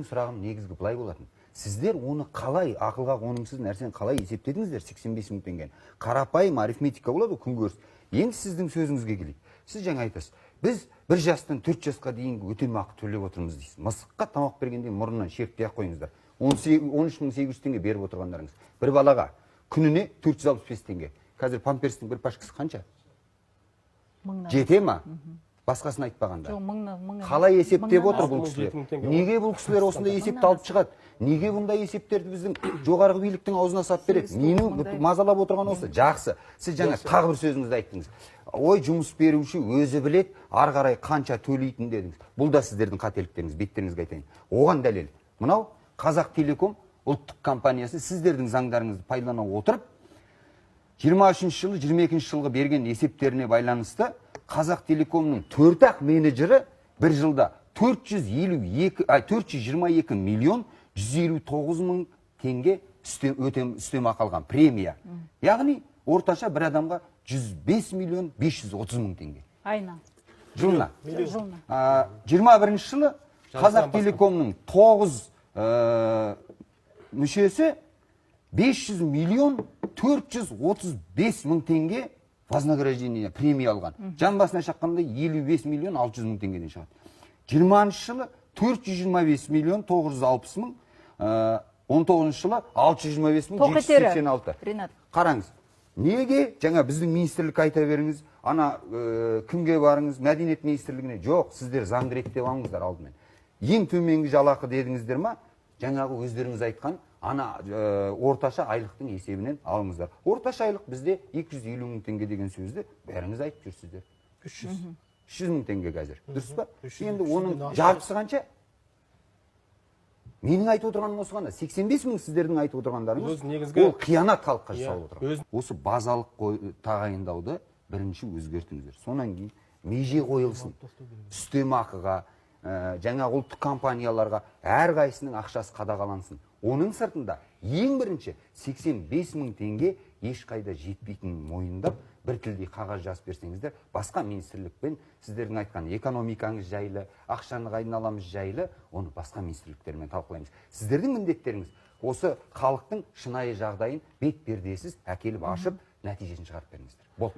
Сұрағым негізгі былай болатын. Сіздер оны қалай, ақылға қонымсыз нәрсені қалай есептедіңіздер 85 мың теңгені? Қарапайым арифметика болады, күнкөріс. Енді сіздің сөзіңізге келейік. Сіз жаңа айтасыз, біз 1 жастан 4 жасқа дейінгі өтемақы төлеп отырмыз дейсіз. Мысыққа тамақ бергенде мұрнынан шертпей ақ қойыңыздар. 13.800 теңге беріп отырғандарыңыз. Bir балаға күніне 465 теңге. Қазір памперстің бір пашкасы қанша? Жете ма? Басқасын айтпағанда. Қалай есептеп отыр бұл кісілер? Неге бұл кісілер осында есепті алып шығады? Неге бұндай есептерді біздің жоғарғы биліктің аузына сап береді? Мені мазалап отырған осы. Жақсы. Сіз жаңа тағы бір сөзіңізді айттыңыз. Ой, жұмыс беруші өзі білет, ары қарай қанша төлейтін дедіңіз. Бұл да сіздердің қателіктеріңіз, беттеріңізге айтайын. Оған дәлел. Мынау Қазақтелеком ұлттық компаниясы сіздердің заңдарыңызды пайдалана отырып, 23 жылы, 22 жылғы берген есептеріне байланысты Қазақтелекомның 4-ақ менеджері бір жылда 422 миллион 159 мың теңге үстемақы алған премия. Яғни орташа бір адамға 105 миллион 530 мың теңге. Айна. Жылына. 21 жылы Қазақтелекомның 9 мүшесі 500 миллион 435 мың теңге вознаграждение, премия алған. Жан басына шаққанда 55 миллион 600 мың теңгеден шығады. 20 жылы 425 миллион 960 мың, 19 жылы 625 мың 786. Қараңыз, неге жаңа біздің министрлік айта беріңіз, ана кімге барыңыз, мәдениет министрлігіне? Жоқ, сіздер заңды реттеп алыңыздар алдымен. Ең төменгі жалақы дедіңіздер ма? Жаңағы өздеріңіз айтқан ана орташа айлықтың есебінен алыңыздар. Орташа айлық бізде 250 мың теңге деген сөзді бәріңіз айтып жүрсіздер. 300 мың теңге қазір. Дұрыс па? Енді оның жартысы қанша? Менің айтып отырғаным осы ғана. 85 мың сіздердің айтып отырғандарыңыз, ол қиянат халыққа жасалып отырған. Осы базалық тағайындауды бірінші өзгертіңіздер. Сонан кейін меже қойылсын. Үстемақыға, жаңа ұлттық компанияларға әрқайсының ақшасы қадағалансын. Оның сыртында ең бірінші 85 мың теңге ешқайда жетпейтінін мойындап, бір тілде қағаз жазып берсеңіздер, басқа министрлікпен сіздердің айтқан экономикаңыз жайлы, ақшаны қайдан аламыз жайлы, оны басқа министрліктермен талқылаймыз. Сіздердің міндеттеріңіз осы халықтың шынайы жағдайын бет пердесіз әкеліп ашып, нәтижесін шығарып беріңіздер. Бол.